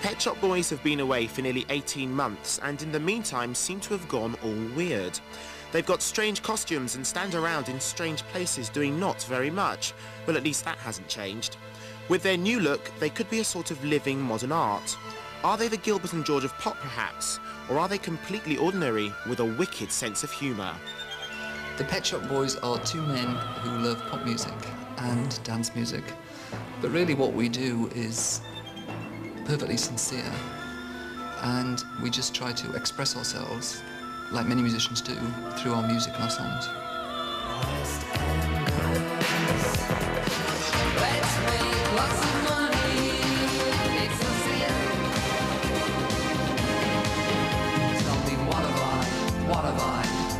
Pet Shop Boys have been away for nearly 18 months and in the meantime seem to have gone all weird. They've got strange costumes and stand around in strange places doing not very much. Well, at least that hasn't changed. With their new look, they could be a sort of living modern art. Are they the Gilbert and George of pop, perhaps? Or are they completely ordinary with a wicked sense of humour? The Pet Shop Boys are two men who love pop music and dance music. But really what we do is perfectly sincere, and we just try to express ourselves, like many musicians do, through our music and our songs.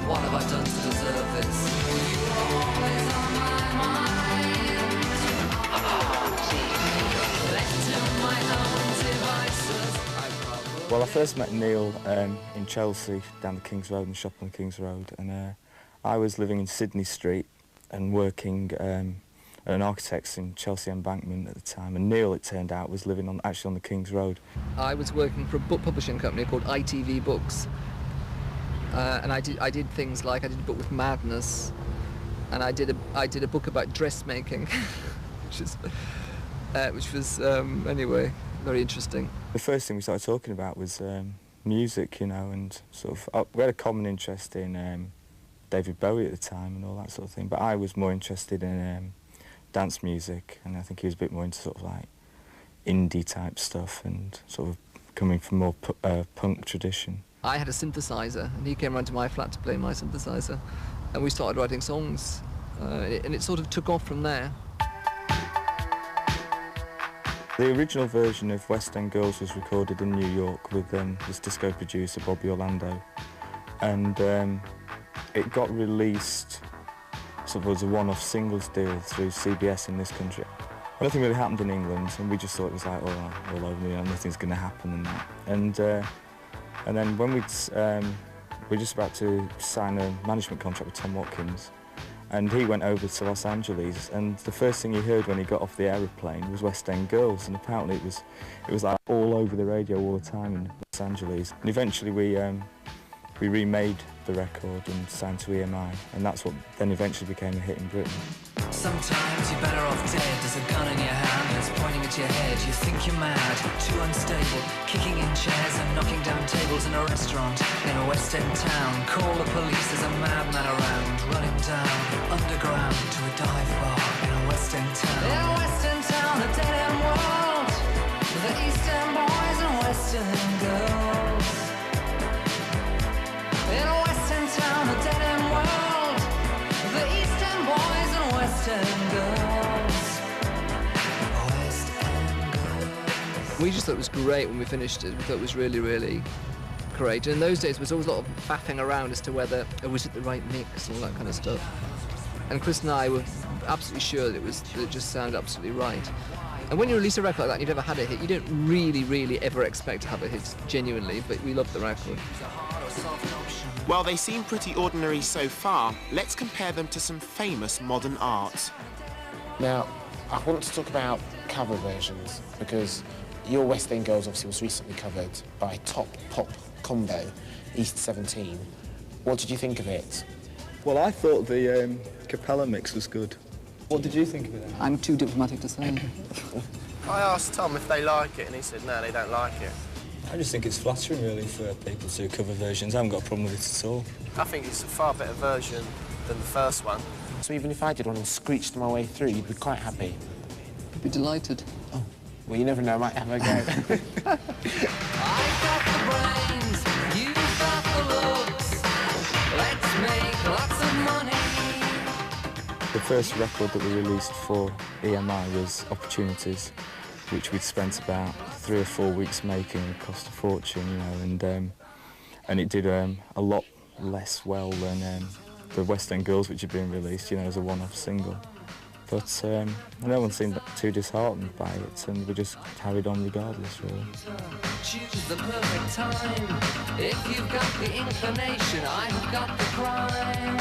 What have I done to deserve this? You're always on my mind. Left to my own devices. Well, I first met Neil in Chelsea, down the King's Road, in a shop on the King's Road, and I was living in Sydney Street and working at an architect's in Chelsea Embankment at the time, and Neil, it turned out, was living actually on the King's Road. I was working for a book publishing company called ITV Books. And I did things like I did a book with Madness, and I did a book about dressmaking, which was anyway very interesting. The first thing we started talking about was music, you know, and sort of we had a common interest in David Bowie at the time and all that sort of thing. But I was more interested in dance music, and I think he was a bit more into sort of like indie type stuff and sort of coming from more punk tradition. I had a synthesizer, and he came round to my flat to play my synthesizer, and we started writing songs, and it sort of took off from there. The original version of West End Girls was recorded in New York with this disco producer, Bobby Orlando, and it got released sort of as a one-off singles deal through CBS in this country. Nothing really happened in England, and we just thought it was like, oh, all over, you know, nothing's going to happen and that. And then when we're just about to sign a management contract with Tom Watkins, and he went over to Los Angeles, and the first thing he heard when he got off the aeroplane was West End Girls, and apparently it was like all over the radio all the time in Los Angeles. And eventually we remade the record and signed to EMI, and that's what then eventually became a hit in Britain. Sometimes you're better off dead. There's a gun in your hand that's pointing at your head. You think you're mad, too unstable, kicking in chairs and knocking down tables in a restaurant in a West End town. Call the police, there's a madman around, running down underground to a dive bar in a West End town. In a West End town, a dead end world, the East End boys and West End girls. In a West End town, a dead end world, the East End boys and West End girls. West End girls. We just thought it was great when we finished it. We thought it was really, really great. And in those days, there was always a lot of faffing around as to whether was it the right mix and all that kind of stuff. And Chris and I were absolutely sure that it just sounded absolutely right. And when you release a record like that and you've never had a hit, you don't really, really ever expect to have a hit, genuinely, but we loved the record. While they seem pretty ordinary so far, let's compare them to some famous modern art. Now, I want to talk about cover versions, because your West End Girls obviously was recently covered by top pop combo, East 17. What did you think of it? Well, I thought the cappella mix was good. What did you think of it? I'm too diplomatic to say. I asked Tom if they like it, and he said no, they don't like it. I just think it's flattering, really, for people to cover versions. I haven't got a problem with it at all. I think it's a far better version than the first one. So even if I did one and screeched my way through, you'd be quite happy? I'd be delighted. Oh, well, you never know, I might have a go. I've got the brains, you've got the looks. Let's make lots of money. The first record that we released for EMI was Opportunities, which we'd spent about 3 or 4 weeks making. It cost a fortune, you know, and it did a lot less well than the West End Girls, which had been released, you know, as a one-off single. But no one seemed too disheartened by it, and we just carried on regardless, really. Choose the perfect time. If you've got the inclination, I've got the crime.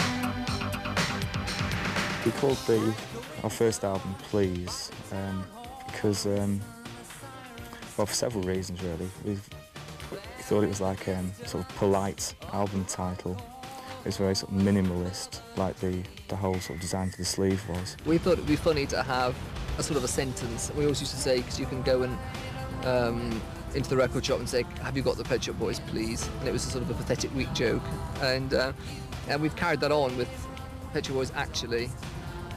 We called our first album Please, because Well, for several reasons, really. We thought it was like sort of polite album title. It was very sort of minimalist, like the whole sort of design for the sleeve was. We thought it'd be funny to have a sort of a sentence. We always used to say, because you can go and into the record shop and say, "Have you got the Pet Shop Boys, please?" And it was a sort of a pathetic, weak joke. And we've carried that on with Pet Shop Boys, actually.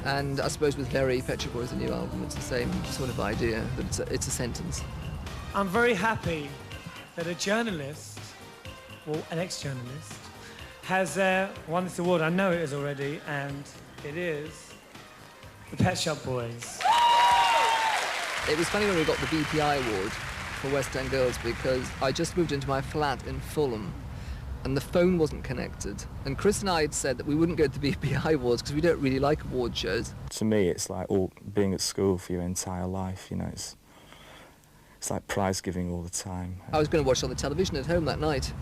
And I suppose with Very Pet Shop Boys, the new album, it's the same sort of idea, that it's a sentence. I'm very happy that a journalist, or an ex-journalist, has won this award. I know it is already, and it is the Pet Shop Boys. It was funny when we got the BPI award for West End Girls, because I just moved into my flat in Fulham and the phone wasn't connected. And Chris and I had said that we wouldn't go to the BPI awards because we don't really like award shows. To me, it's like being at school for your entire life, you know. It's like prize giving all the time. I was going to watch it on the television at home that night.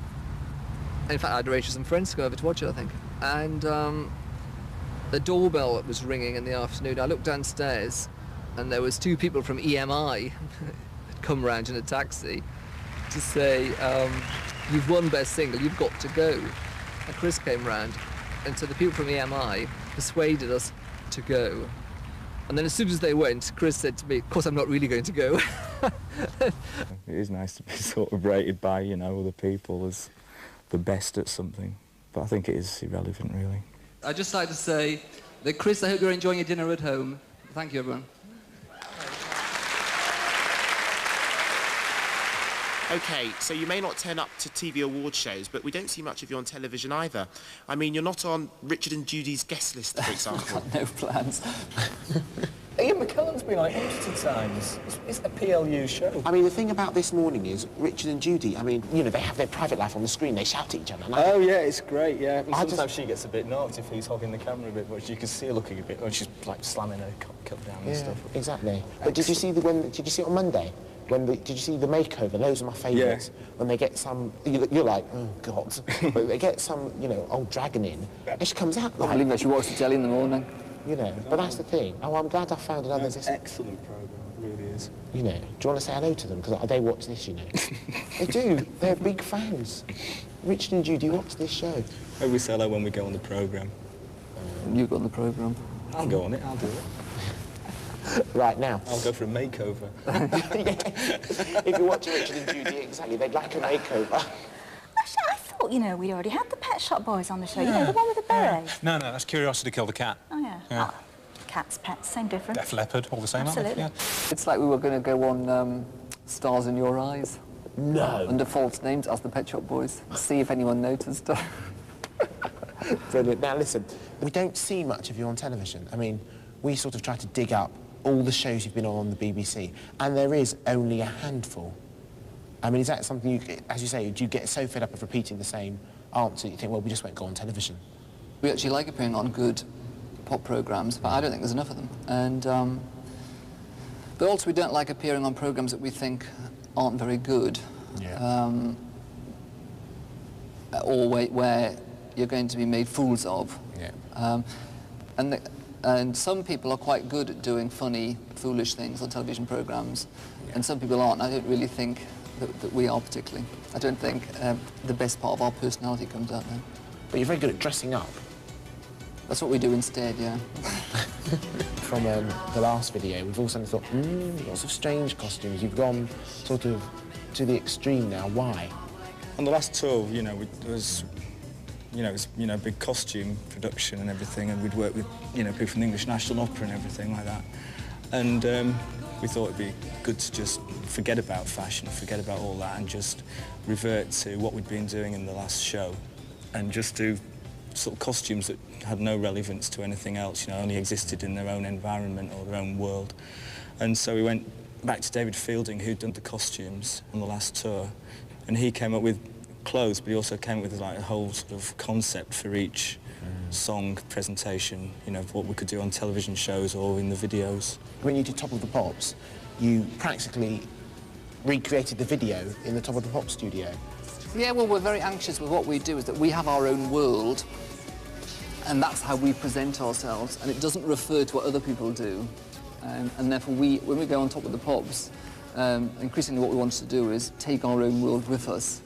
And in fact, I'd arranged for some friends to go over to watch it, I think. And the doorbell was ringing in the afternoon. I looked downstairs and there was two people from EMI had come round in a taxi to say, "You've won Best Single, you've got to go." And Chris came round, and so the people from EMI persuaded us to go. And then as soon as they went, Chris said to me, "Of course I'm not really going to go." It is nice to be sort of rated by, you know, other people as the best at something, but I think it is irrelevant, really. I'd just like to say that, Chris, I hope you're enjoying your dinner at home. Thank you, everyone. OK, so you may not turn up to TV award shows, but we don't see much of you on television either. I mean, you're not on Richard and Judy's guest list, for example. I've got no plans. Ian McKellen's been on it hundreds of times. It's a PLU show. I mean, the thing about this morning is Richard and Judy, I mean, you know, they have their private life on the screen, they shout at each other. Oh, yeah, it's great, yeah. Sometimes she gets a bit knocked if he's hogging the camera a bit much. You can see her looking a bit, when she's, like, slamming her cup down and stuff. Exactly. But did you see did you see it on Monday? Did you see the makeover? Those are my favourites. Yeah. When they get some, you're like, oh God, but they get some, you know, old dragon in, and she comes out like. I believe that she watched the telly in the morning. You know, but that's the thing. Oh, I'm glad I found another. It's an excellent programme, it really is. You know, do you want to say hello to them? Because they watch this, you know. They do. They're big fans. Richard and Judy watch this show. Maybe we say hello when we go on the programme. You go on the programme. I'll go on it, I'll do it. Right now. I'll go for a makeover. If you're watching Richard and Judy, exactly, they'd like a makeover. Actually, I thought, you know, we'd already had the Pet Shop Boys on the show. Yeah. You know, the one with the beret. No, that's Curiosity Killed the Cat. Oh, yeah. Oh, cats, pets, same difference. Def Leppard, all the same, Absolutely. aren't they? Yeah. It's like we were going to go on Stars in Your Eyes. No. Under false names as the Pet Shop Boys. See if anyone noticed. Brilliant. Now, listen, we don't see much of you on television. I mean, we sort of try to dig up all the shows you've been on the BBC, and there is only a handful. I mean, is that something you, as you say, do you get so fed up of repeating the same answer that you think, well, we just won't go on television? We actually like appearing on good pop programmes, but I don't think there's enough of them. And, but also we don't like appearing on programmes that we think aren't very good. Yeah. Or where you're going to be made fools of. Yeah. And some people are quite good at doing funny, foolish things on television programmes, and some people aren't. I don't really think that we are particularly. I don't think the best part of our personality comes out then. But you're very good at dressing up. That's what we do instead, yeah. From the last video, we've all suddenly thought, lots of strange costumes. You've gone sort of to the extreme now. Why? On the last tour, you know, it was big costume production and everything, and we'd work with, you know, people from the English National Opera and everything like that. And we thought it'd be good to just forget about fashion, forget about all that, and just revert to what we'd been doing in the last show, and just do sort of costumes that had no relevance to anything else, you know, only existed in their own environment or their own world. And so we went back to David Fielding, who'd done the costumes on the last tour, and he came up with clothes, but he also came up with like a whole sort of concept for each song presentation, you know, what we could do on television shows or in the videos. When you did Top of the Pops, you practically recreated the video in the Top of the Pops studio. Yeah, well, we're very anxious with what we do, is that we have our own world, and that's how we present ourselves, and it doesn't refer to what other people do. And therefore, when we go on Top of the Pops, Increasingly what we wanted to do is take our own world with us.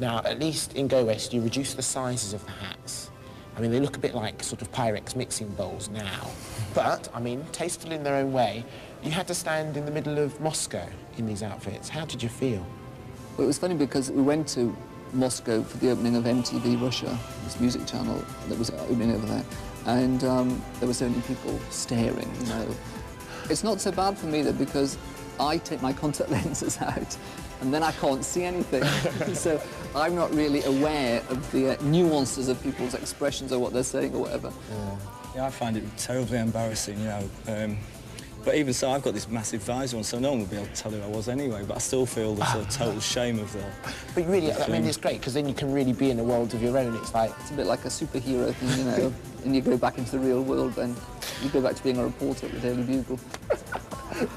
Now, at least in Go West, you reduce the sizes of the hats. I mean, they look a bit like sort of Pyrex mixing bowls now. But, I mean, tasteful in their own way. You had to stand in the middle of Moscow in these outfits. How did you feel? Well, it was funny because we went to Moscow for the opening of MTV Russia, this music channel that was opening over there, and there were so many people staring, you know. It's not so bad for me though, because I take my contact lenses out and then I can't see anything. So I'm not really aware of the nuances of people's expressions or what they're saying or whatever. Yeah, I find it terribly embarrassing, you know. But even so, I've got this massive visor on, so no one would be able to tell who I was anyway, but I still feel the sort of total shame of that. But really, I mean, it's great, because then you can really be in a world of your own. It's like... It's a bit like a superhero thing, you know, and you go back into the real world, then you go back to being a reporter at the Daily Bugle.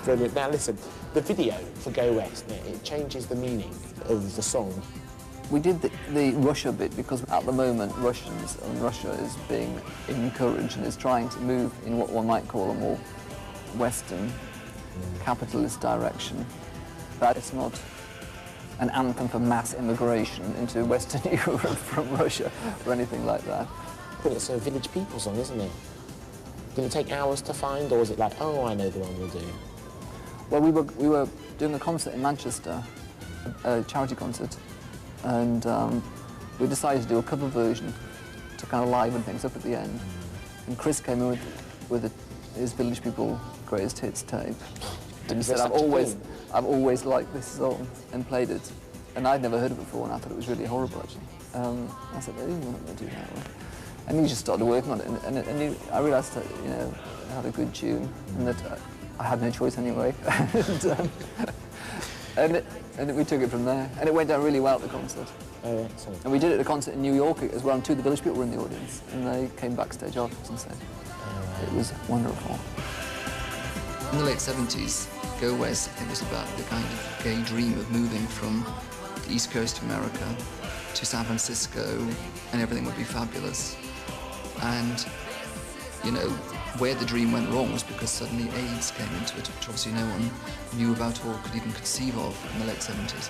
Brilliant. Now, listen, the video for Go West, it changes the meaning of the song. We did the Russia bit because at the moment Russia is being encouraged and is trying to move in what one might call a more Western capitalist direction. That it's not an anthem for mass immigration into Western Europe from Russia or anything like that. Well, it's a village people song, isn't it? Did it take hours to find, or was it like, oh, I know the one we'll do? Well, we were doing a concert in Manchester, a charity concert, and we decided to do a cover version to kind of liven things up at the end. And Chris came in with his Village People Greatest Hits tape. And he said, I've always liked this song, and played it. And I'd never heard it before, and I thought it was really horrible, actually. I said, I didn't want to do that one. And he just started working on it, and I realised that, you know, it had a good tune, and that I had no choice anyway. and we took it from there, and it went down really well at the concert. Oh, excellent. And we did it at a concert in New York as well, and two of the Village People were in the audience, and they came backstage afterwards and said it was wonderful. In the late 70s, Go West, I think, was about the kind of gay dream of moving from the East Coast of America to San Francisco, and everything would be fabulous. And, you know, where the dream went wrong was because suddenly AIDS came into it, which obviously no one knew about or could even conceive of in the late 70s.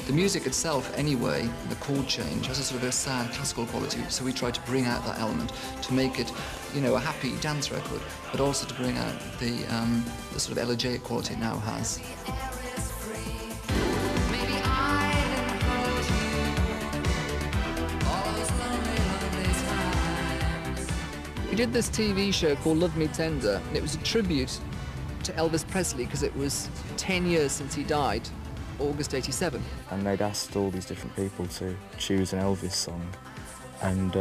The music itself, anyway, the chord change, has a sort of a sad classical quality, so we tried to bring out that element to make it, you know, a happy dance record, but also to bring out the sort of elegiac quality it now has. We did this TV show called Love Me Tender, and it was a tribute to Elvis Presley because it was 10 years since he died, August '87. And they'd asked all these different people to choose an Elvis song and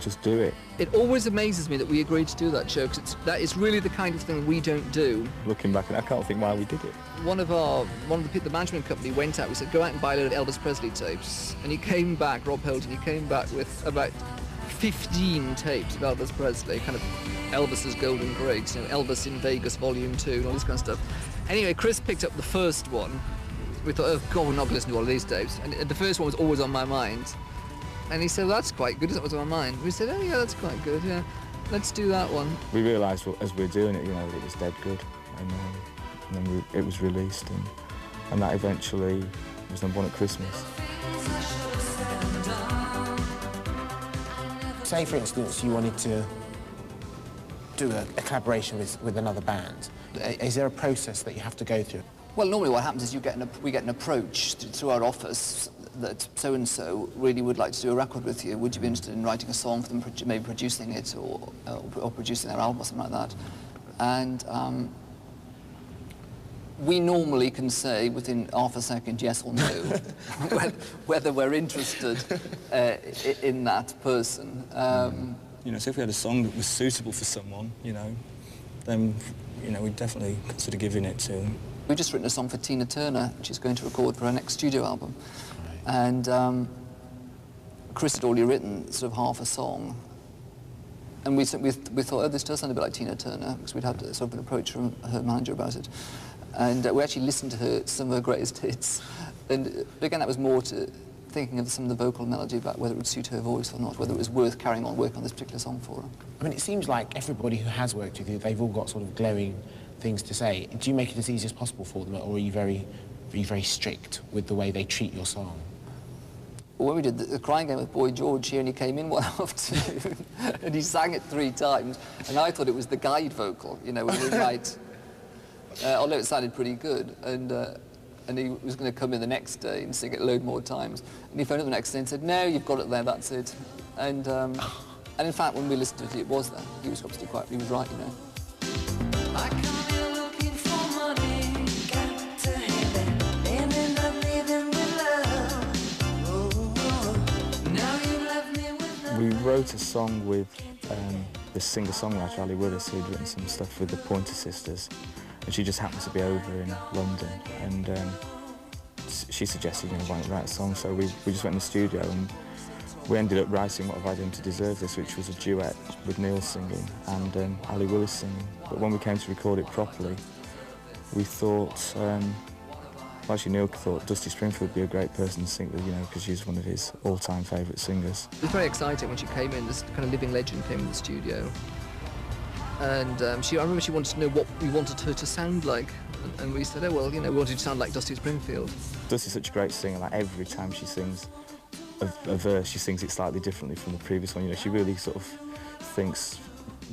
just do it. It always amazes me that we agreed to do that show, because that is really the kind of thing we don't do. Looking back, I can't think why we did it. One of the management company went out, we said, go out and buy a load of Elvis Presley tapes. And he came back, Rob Holton, he came back with about 15 tapes of Elvis Presley, kind of Elvis's golden greats, you know, Elvis in Vegas Volume 2 and all this kind of stuff. Anyway, Chris picked up the first one. We thought, oh God, we're not going to listen to all of these tapes. And the first one was always on my mind. And he said, well, that's quite good, isn't it, what's on my mind? We said, oh yeah, that's quite good, yeah. Let's do that one. We realised as we were doing it, you know, it was dead good. And then it was released, and that eventually was #1 at Christmas. Say, for instance, you wanted to do a collaboration with another band. Is there a process that you have to go through? Well, normally what happens is we get an approach through our office that so-and-so really would like to do a record with you. Would you be interested in writing a song for them, maybe producing it or producing their album or something like that? And we normally can say within half a second yes or no whether we're interested in that person. You know, so if we had a song that was suitable for someone, you know, then, you know, we'd definitely consider giving it to them. We've just written a song for Tina Turner, which is going to record for her next studio album. And Chris had already written sort of half a song. And we thought, oh, this does sound a bit like Tina Turner, because we'd had sort of an approach from her manager about it. And we actually listened to some of her greatest hits. And again, that was more to thinking of some of the vocal melody about whether it would suit her voice or not, whether it was worth carrying on working on this particular song for her. I mean, it seems like everybody who has worked with you, they've all got sort of glowing things to say. Do you make it as easy as possible for them, or are you very strict with the way they treat your song? Well, when we did the Crying Game with Boy George, he only came in one afternoon and he sang it 3 times, and I thought it was the guide vocal, you know, when we might, although it sounded pretty good, and he was going to come in the next day and sing it a load more times, and he phoned up the next day and said, no, you've got it there, that's it. And in fact, when we listened to it, it was there. He was obviously he was right, you know. We wrote a song with this singer-songwriter, Ali Willis, who'd written some stuff with the Pointer Sisters, and she just happened to be over in London, and she suggested, you know, why not write a song, so we just went in the studio, and we ended up writing What Have I Done to Deserve This, which was a duet with Neil singing and Ali Willis singing. But when we came to record it properly, we thought, well, actually Neil thought Dusty Springfield would be a great person to sing with, you know, because she's one of his all-time favourite singers. It was very exciting when she came in, this kind of living legend came in the studio. And I remember she wanted to know what we wanted her to sound like. And we said, oh, well, you know, we wanted to sound like Dusty Springfield. Dusty's such a great singer, like every time she sings a verse, she sings it slightly differently from the previous one. You know, she really sort of thinks,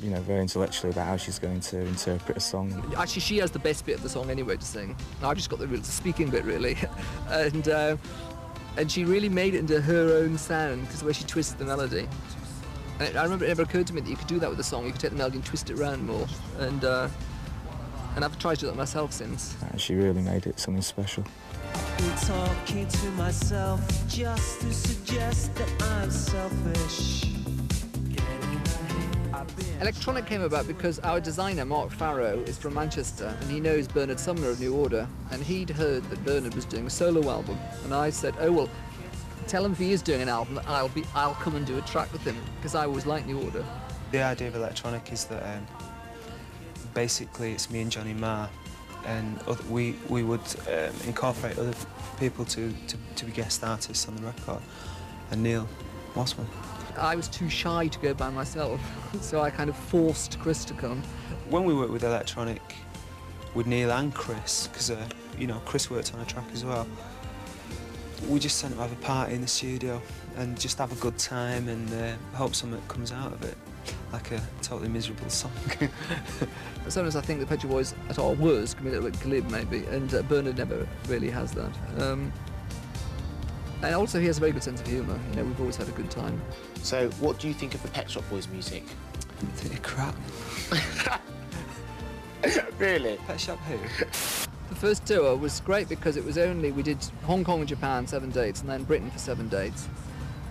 you know, very intellectually about how she's going to interpret a song. Actually, she has the best bit of the song anyway to sing. I've just got the speaking bit, really. and she really made it into her own sound, because the way she twisted the melody. And I remember it never occurred to me that you could do that with a song. You could take the melody and twist it around more. And I've tried to do that myself since. She really made it something special. Talking to myself just to suggest that I'm selfish. Electronic came about because our designer, Mark Farrow, is from Manchester, and he knows Bernard Sumner of New Order, and he'd heard that Bernard was doing a solo album, and I said, oh, well, tell him if he is doing an album that I'll come and do a track with him, because I always liked New Order. The idea of electronic is that basically it's me and Johnny Marr, and we would incorporate other people to be guest artists on the record, and Neil was one. I was too shy to go by myself, so I kind of forced Chris to come. When we worked with electronic, with Neil and Chris, because you know, Chris worked on a track as well, we just sent them to have a party in the studio and just have a good time and hope something comes out of it, like a totally miserable song. Sometimes I think the Pet Shop Boys at our worst can be a little bit glib, maybe, and Bernard never really has that. And also he has a very good sense of humour. You know, we've always had a good time. So, what do you think of the Pet Shop Boys music? I think they're crap. Really? Pet Shop who? The first tour was great because it was we did Hong Kong and Japan 7 dates, and then Britain for 7 dates.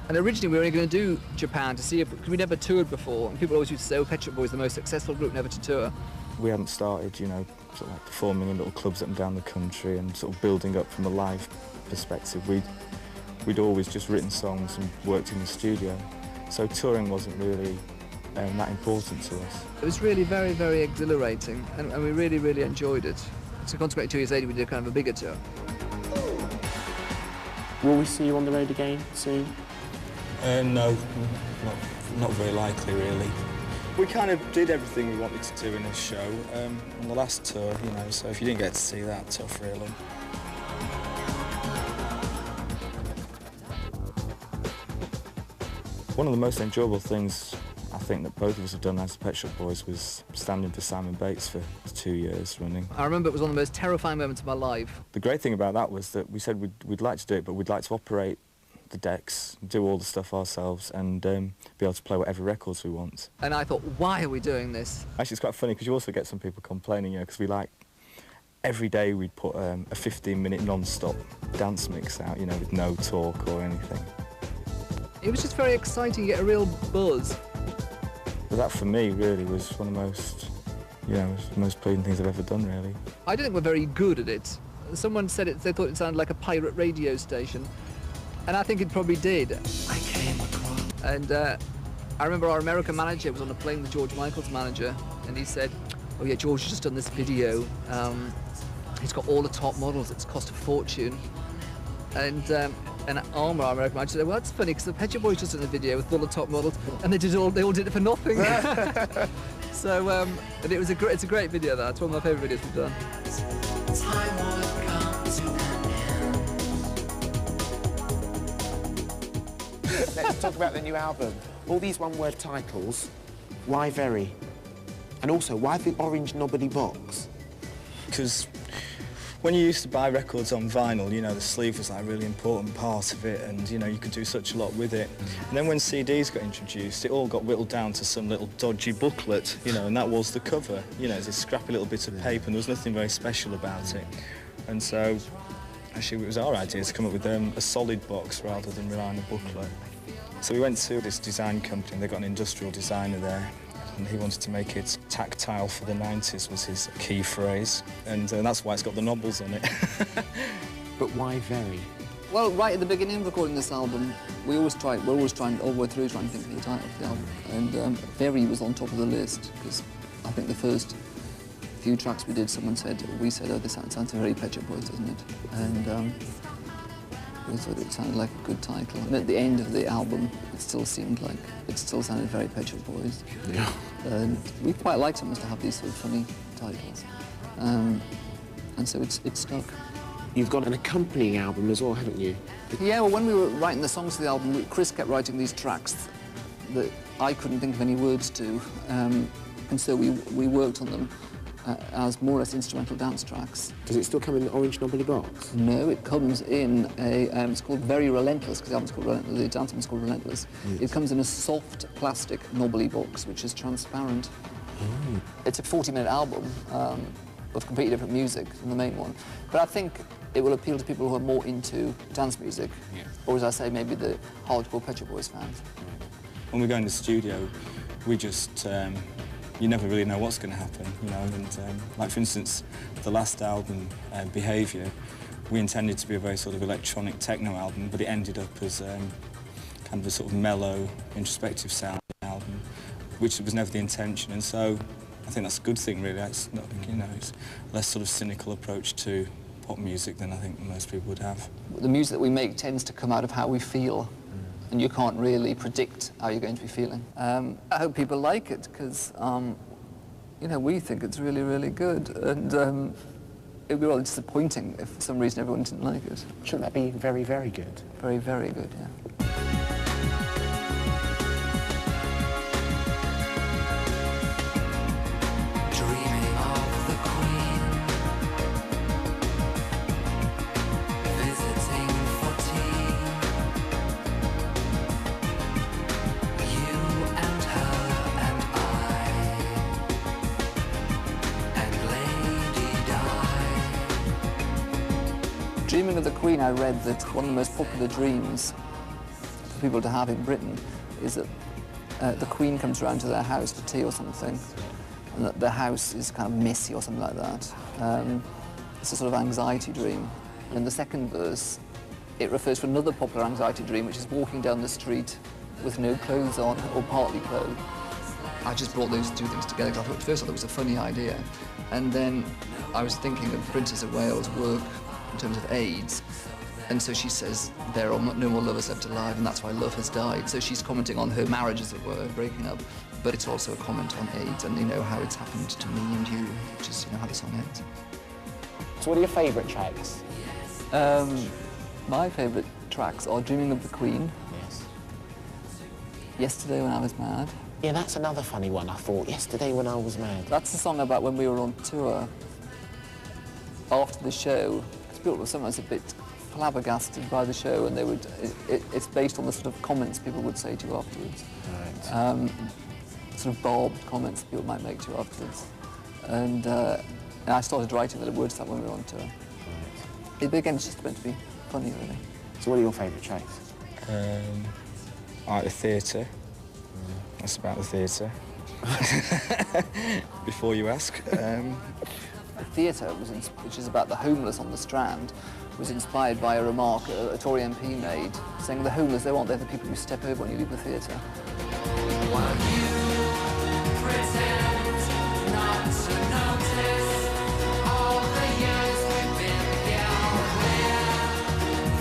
And originally we were only going to do Japan to see if, because we never toured before, and people always used to say, oh, Pet Shop Boys are the most successful group never to tour. We hadn't started, you know, sort of like performing in little clubs up and down the country and sort of building up from a live perspective. We'd always just written songs and worked in the studio, so touring wasn't really that important to us. It was really very, very exhilarating, and we really, really enjoyed it. So consequently, 2 years later, we did kind of a bigger tour. Will we see you on the road again soon? No, not very likely, really. We kind of did everything we wanted to do in this show on the last tour, you know, so if you didn't get to see that, tough, really. One of the most enjoyable things I think that both of us have done as the Pet Shop Boys was standing for Simon Bates for 2 years running. I remember it was one of the most terrifying moments of my life. The great thing about that was that we said we'd like to do it, but we'd like to operate the decks, do all the stuff ourselves, and be able to play whatever records we want. And I thought, why are we doing this? Actually, it's quite funny because you also get some people complaining, you know, because every day we'd put a 15-minute non-stop dance mix out, you know, with no talk or anything. It was just very exciting, you get a real buzz. But that, for me, really was one of the most, you know, the most pleasing things I've ever done, really. I don't think we're very good at it. Someone said they thought it sounded like a pirate radio station, and I think it probably did. I came across. And I remember our American manager was on a plane with George Michael's manager, and he said, oh yeah, George has just done this video. He's got all the top models, it's cost a fortune. And Armour, our American manager, said, well, that's funny, because the Pet Shop Boys just done a video with all the top models, and they all did it for nothing. So, and it's a great video. That it's one of my favourite videos we've done. Time would come to an end. Let's talk about the new album. All these one-word titles. Why Very? And also, why the orange knobbly box? Because when you used to buy records on vinyl, you know, the sleeve was like a really important part of it, and you know, you could do such a lot with it. And then when CDs got introduced, it all got whittled down to some little dodgy booklet, you know, and that was the cover. You know, it's a scrappy little bit of paper, and there was nothing very special about it. And so, actually, it was our idea to come up with a solid box rather than rely on a booklet. So we went to this design company, and they got an industrial designer there, and he wanted to make it tactile for the 90s was his key phrase, and that's why it's got the knobbles on it. But why Very? Well, right at the beginning of recording this album, we're always trying all the way through trying to think of the title of the album, and Very was on top of the list, because I think the first few tracks we did, we said, oh, this sounds very Pet Shop Boys, doesn't it? And we thought it sounded like a good title. And at the end of the album, it still sounded very Pet Shop Boys. Yeah. And we quite liked sometimes to have these sort of funny titles. And so it stuck. You've got an accompanying album as well, haven't you? Yeah, well, when we were writing the songs for the album, Chris kept writing these tracks that I couldn't think of any words to. And so we worked on them as more or less instrumental dance tracks. Does it still come in the orange knobbly box? No, it comes in it's called Very Relentless, because the album's called Relentless, the dance album's called Relentless. Yes. It comes in a soft plastic knobbly box, which is transparent. Oh. It's a 40-minute album of completely different music than the main one. But I think it will appeal to people who are more into dance music, or as I say, maybe the hardcore Pet Shop Boys fans. When we go in the studio, we just you never really know what's going to happen, you know, and like for instance, the last album, Behaviour, we intended to be a very sort of electronic techno album, but it ended up as kind of a sort of mellow, introspective sound album, which was never the intention, and so I think that's a good thing, really. It's not, you know, it's a less sort of cynical approach to pop music than I think most people would have. The music that we make tends to come out of how we feel, and you can't really predict how you're going to be feeling. I hope people like it, because, you know, we think it's really, really good, and it would be rather disappointing if for some reason everyone didn't like it. Shouldn't that be very, very good? Very, very good, yeah. Dreaming of the Queen, I read that one of the most popular dreams for people to have in Britain is that the Queen comes around to their house for tea or something, and that the house is kind of messy or something like that. It's a sort of anxiety dream. And in the second verse, it refers to another popular anxiety dream, which is walking down the street with no clothes on or partly clothed. I just brought those two things together. At first I thought it was a funny idea, and then I was thinking of Princess of Wales' work in terms of AIDS, and so she says there are no more lovers left alive, and that's why love has died. So she's commenting on her marriage, as it were, breaking up, but it's also a comment on AIDS and, you know, how it's happened to me and you, which is, you know, how the song ends. So what are your favourite tracks? My favourite tracks are Dreaming of the Queen. Yes. Yesterday When I Was Mad. Yeah, that's another funny one, I thought. Yesterday When I Was Mad. That's the song about when we were on tour after the show. People were sometimes a bit flabbergasted by the show, and they would. It's based on the sort of comments people would say to you afterwards. Right. Sort of barbed comments people might make to you afterwards. And I started writing the words to that when we were on tour. Right. But again, it's just meant to be funny, really. So what are your favourite tracks? I like the theatre. That's about the theatre. Before you ask. The theatre, which is about the homeless on the Strand, was inspired by a remark a Tory MP made, saying the homeless, they aren't there, the people you step over when you leave the theatre. While you pretend not to notice all the years we've been here,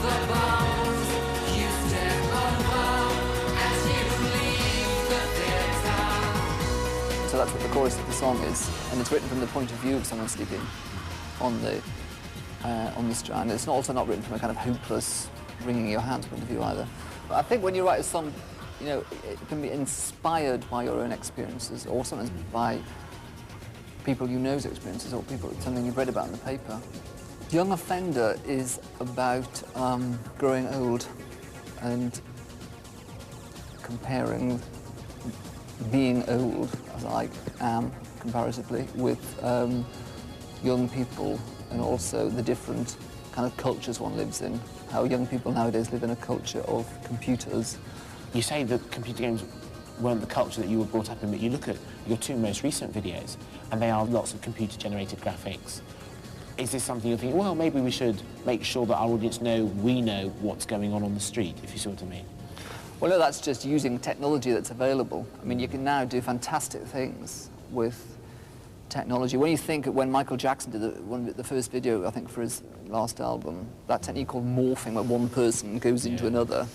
the bones you step over as you leave the theatre. So that's what the chorus of the song is, and it's written from the point of view of someone sleeping on the strand. It's also not written from a kind of hopeless, wringing your hands point of view either. But I think when you write a song, you know, it can be inspired by your own experiences, or sometimes by people you know's experiences, or something you've read about in the paper. Young Offender is about growing old and comparing being old, as I am comparatively, with young people, and also the different kind of cultures one lives in. How young people nowadays live in a culture of computers. You say that computer games weren't the culture that you were brought up in, but you look at your two most recent videos, and they are lots of computer-generated graphics. Is this something you're thinking, well, maybe we should make sure that our audience know we know what's going on the street, if you see what I mean? Well, no, that's just using technology that's available. I mean, you can now do fantastic things with technology. When you think of when Michael Jackson did the first video, I think, for his last album, that technique called morphing, where one person goes into another,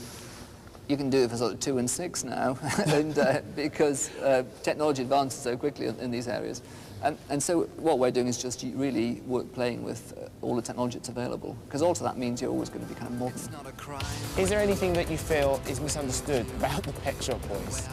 you can do it for sort of 2 and 6 now, and because technology advances so quickly in these areas. And so what we're doing is just really playing with all the technology that's available, because also that means you're always going to be kind of modern. Is there anything that you feel is misunderstood about the Pet Shop Boys?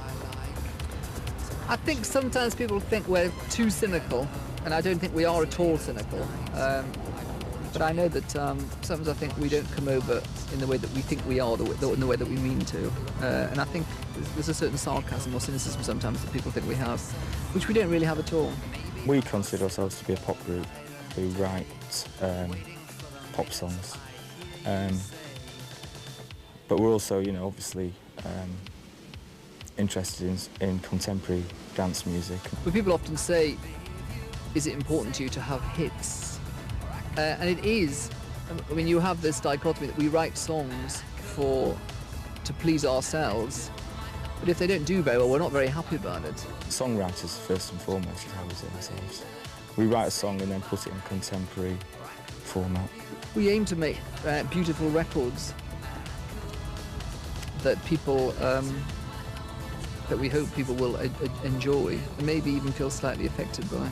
I think sometimes people think we're too cynical, and I don't think we are at all cynical. But I know that sometimes I think we don't come over in the way that we think we are, in the way that we mean to. And I think there's a certain sarcasm or cynicism sometimes that people think we have, which we don't really have at all. We consider ourselves to be a pop group who write pop songs. But we're also, you know, obviously interested in contemporary dance music. But people often say, is it important to you to have hits? And it is. I mean, you have this dichotomy that we write songs to please ourselves, but if they don't do very well, we're not very happy about it. Songwriters, first and foremost, is how we see ourselves. We write a song and then put it in contemporary format. We aim to make beautiful records that people, that we hope people will enjoy, and maybe even feel slightly affected by.